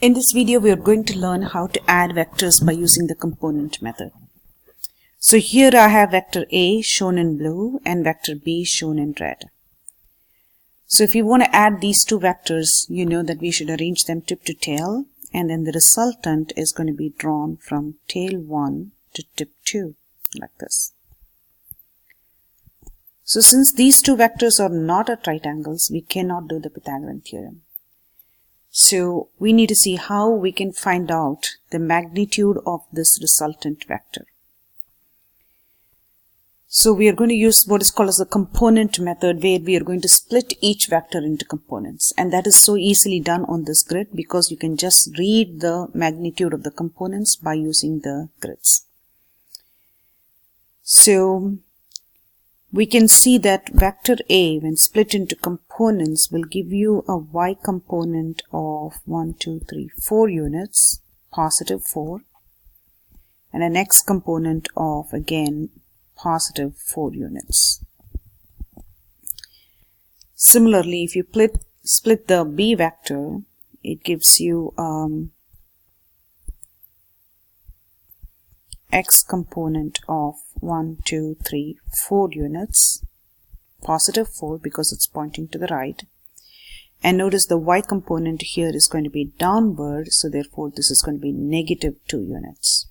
In this video, we are going to learn how to add vectors by using the component method. So here I have vector A shown in blue and vector B shown in red. So if you want to add these two vectors, you know that we should arrange them tip to tail, and then the resultant is going to be drawn from tail 1 to tip 2, like this. So since these two vectors are not at right angles, we cannot do the Pythagorean theorem. So we need to see how we can find out the magnitude of this resultant vector. So we are going to use what is called as the component method, where we are going to split each vector into components. And that is so easily done on this grid because you can just read the magnitude of the components by using the grids. So we can see that vector A, when split into components, will give you a y component of 4 units, positive 4, and an x component of, again, positive 4 units. Similarly, if you split the B vector, it gives you x component of 4 units, positive 4 because it's pointing to the right. And notice the y component here is going to be downward, so therefore this is going to be negative 2 units.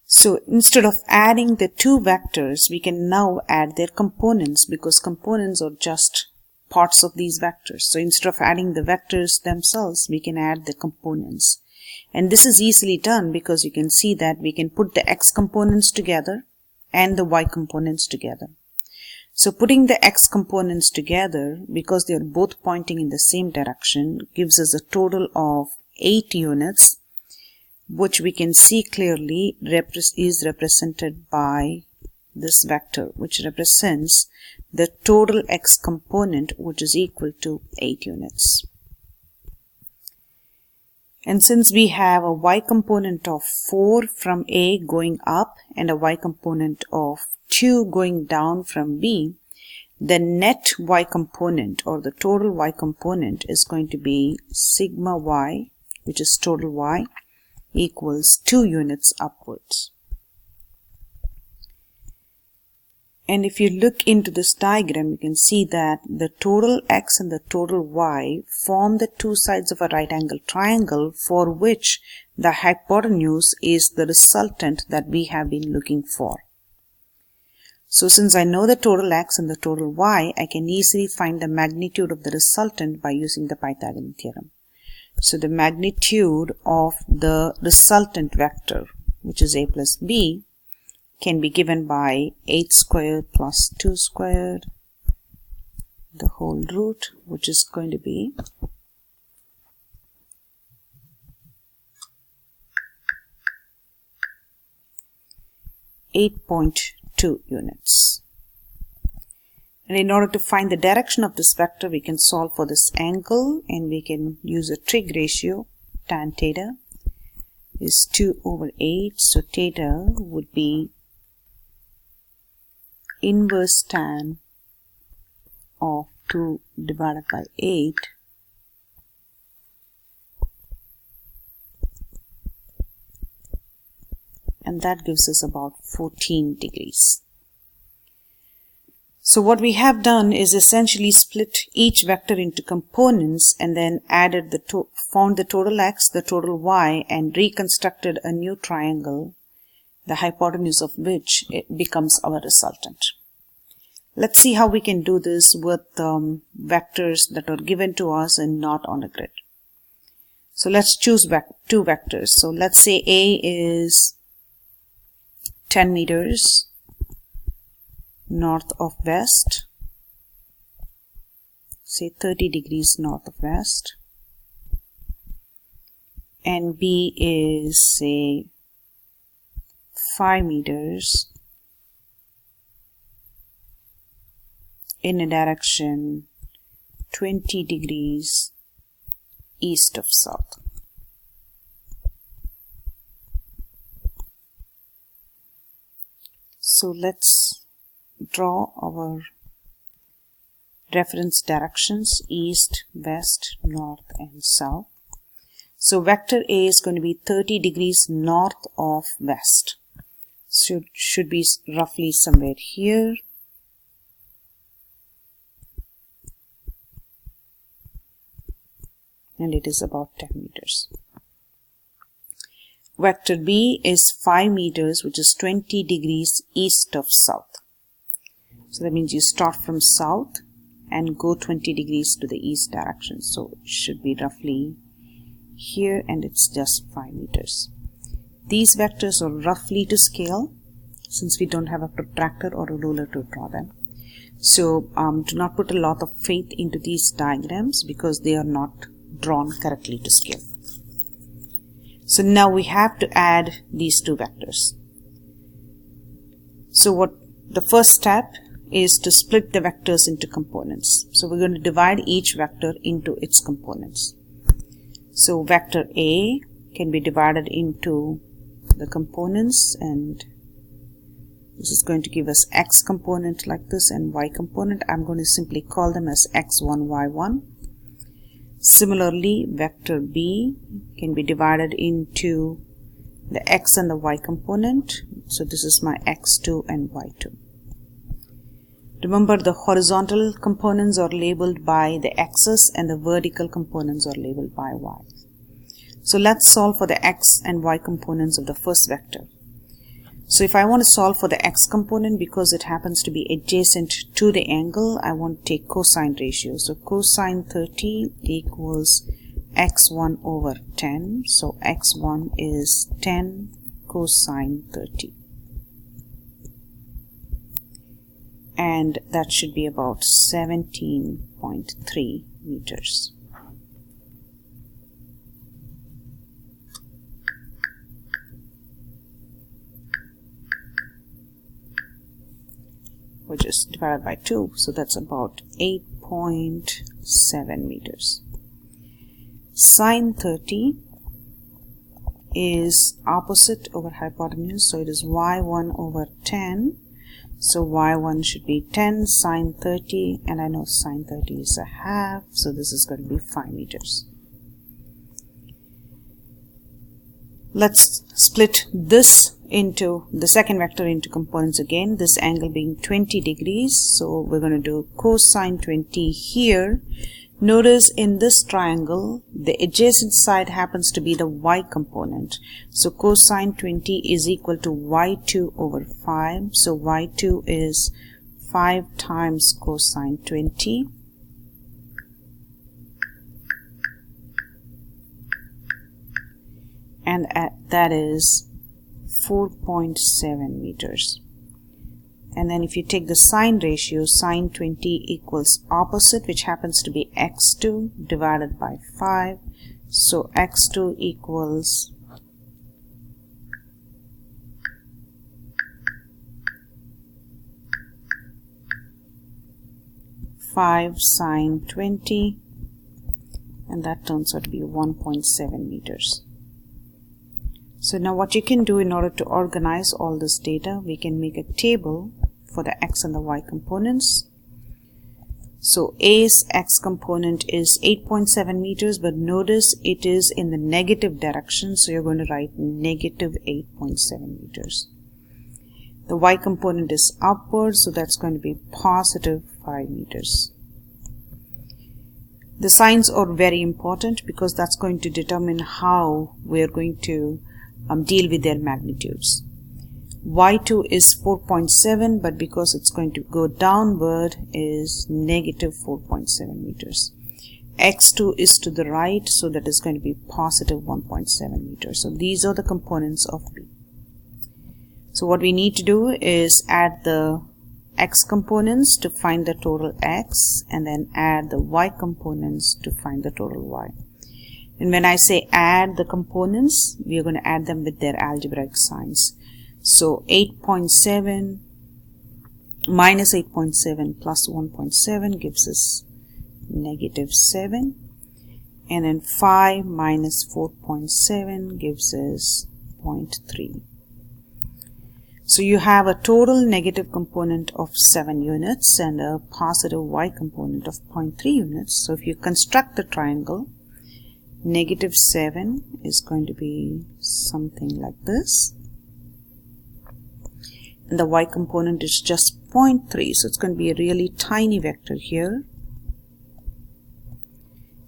So instead of adding the two vectors, we can now add their components, because components are just parts of these vectors. So instead of adding the vectors themselves, we can add the components. And this is easily done because you can see that we can put the x components together and the y components together. So putting the x components together, because they are both pointing in the same direction, gives us a total of 8 units, which we can see clearly is represented by this vector, which represents the total x component, which is equal to 8 units. And since we have a y component of 4 from A going up and a y component of 2 going down from B, the net y component, or the total y component, is going to be sigma y, which is total y, equals 2 units upwards. And if you look into this diagram, you can see that the total x and the total y form the two sides of a right angle triangle, for which the hypotenuse is the resultant that we have been looking for. So since I know the total x and the total y, I can easily find the magnitude of the resultant by using the Pythagorean theorem. So the magnitude of the resultant vector, which is a plus b, can be given by 8 squared plus 2 squared, the whole root, which is going to be 8.2 units. And in order to find the direction of this vector, we can solve for this angle, and we can use a trig ratio. Tan theta is 2 over 8, so theta would be inverse tan of 2 divided by 8, and that gives us about 14 degrees. So what we have done is essentially split each vector into components and then added found the total x, the total y, and reconstructed a new triangle, the hypotenuse of which it becomes our resultant. Let's see how we can do this with vectors that are given to us and not on a grid. So let's choose two vectors. So let's say A is 10 meters north of west, say 30 degrees north of west, and B is, say, 5 meters in a direction 20 degrees east of south. So let's draw our reference directions east, west, north and south. So vector A is going to be 30 degrees north of west. Should be roughly somewhere here. And it is about 10 meters. Vector B is 5 meters, which is 20 degrees east of south. So that means you start from south and go 20 degrees to the east direction. So it should be roughly here, and it's just 5 meters. These vectors are roughly to scale since we don't have a protractor or a ruler to draw them. So do not put a lot of faith into these diagrams because they are not drawn correctly to scale. So now we have to add these two vectors. So what the first step is to split the vectors into components. So we're going to divide each vector into its components. So vector A can be divided into the components, and this is going to give us x component like this and y component. I'm going to simply call them as x1, y1. Similarly, vector B can be divided into the x and the y component. So this is my x2 and y2. Remember, the horizontal components are labeled by the x's and the vertical components are labeled by y. So let's solve for the x and y components of the first vector. So if I want to solve for the x component, because it happens to be adjacent to the angle, I want to take cosine ratio. So cosine 30 equals x1 over 10. So x1 is 10 cosine 30. And that should be about 17.3 meters. Which is divided by 2, so that's about 8.7 meters. Sine 30 is opposite over hypotenuse, so it is y1 over 10. So y1 should be 10 sine 30, and I know sine 30 is a half, so this is going to be 5 meters. Let's split this into the second vector into components again, this angle being 20 degrees. So we're going to do cosine 20 here. Notice in this triangle, the adjacent side happens to be the y component. So cosine 20 is equal to y2 over 5. So y2 is 5 times cosine 20. And that is 4.7 meters. And then if you take the sine ratio, sine 20 equals opposite, which happens to be x2 divided by 5. So x2 equals 5 sine 20, and that turns out to be 1.7 meters. So now what you can do in order to organize all this data, we can make a table for the x and the y components. So A's x component is 8.7 meters, but notice it is in the negative direction, so you're going to write negative 8.7 meters. The y component is upward, so that's going to be positive 5 meters. The signs are very important because that's going to determine how we're going to deal with their magnitudes. y2 is 4.7, but because it's going to go downward is negative 4.7 meters. x2 is to the right, so that is going to be positive 1.7 meters. So these are the components of B. So what we need to do is add the x components to find the total x, and then add the y components to find the total y. And when I say add the components, we are going to add them with their algebraic signs. So 8.7 minus 8.7 plus 1.7 gives us negative 7. And then 5 minus 4.7 gives us 0.3. So you have a total negative component of 7 units and a positive y component of 0.3 units. So if you construct the triangle, negative 7 is going to be something like this. And the y component is just 0.3, so it's going to be a really tiny vector here.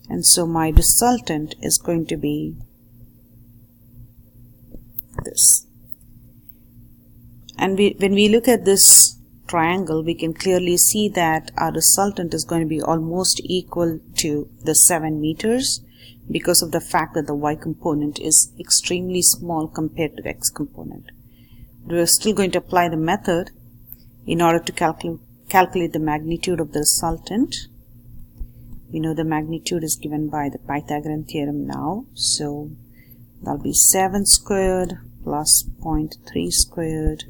And so my resultant is going to be this. And when we look at this triangle, we can clearly see that our resultant is going to be almost equal to the 7 meters because of the fact that the y component is extremely small compared to the x component. We're still going to apply the method in order to calculate the magnitude of the resultant. We know the magnitude is given by the Pythagorean theorem now. So that'll be 7 squared plus 0.3 squared.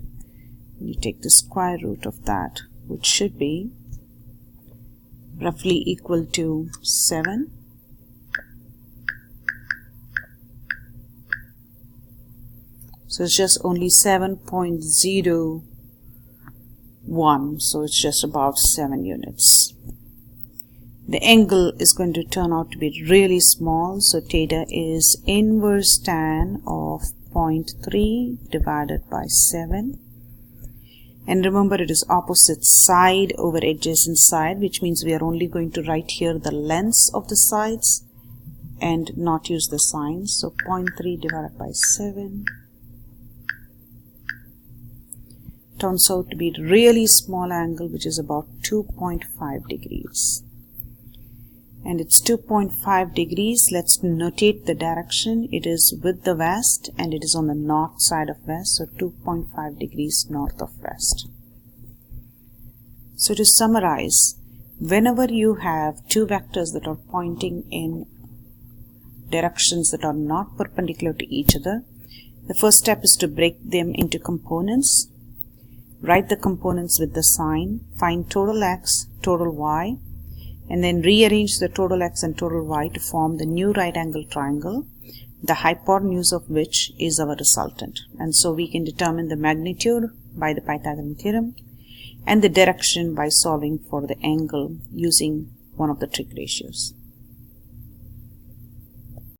You take the square root of that, which should be roughly equal to 7. So it's just only 7.01, so it's just about 7 units. The angle is going to turn out to be really small, so theta is inverse tan of 0.3 divided by 7. And remember, it is opposite side over adjacent side, which means we are only going to write here the lengths of the sides and not use the signs. So 0.3 divided by 7 turns out to be a really small angle, which is about 2.5 degrees. And it's 2.5 degrees. Let's notate the direction. It is with the west and it is on the north side of west, so 2.5 degrees north of west. So to summarize, whenever you have two vectors that are pointing in directions that are not perpendicular to each other, the first step is to break them into components. Write the components with the sign, find total x, total y, and then rearrange the total x and total y to form the new right angle triangle, the hypotenuse of which is our resultant. And so we can determine the magnitude by the Pythagorean theorem and the direction by solving for the angle using one of the trig ratios.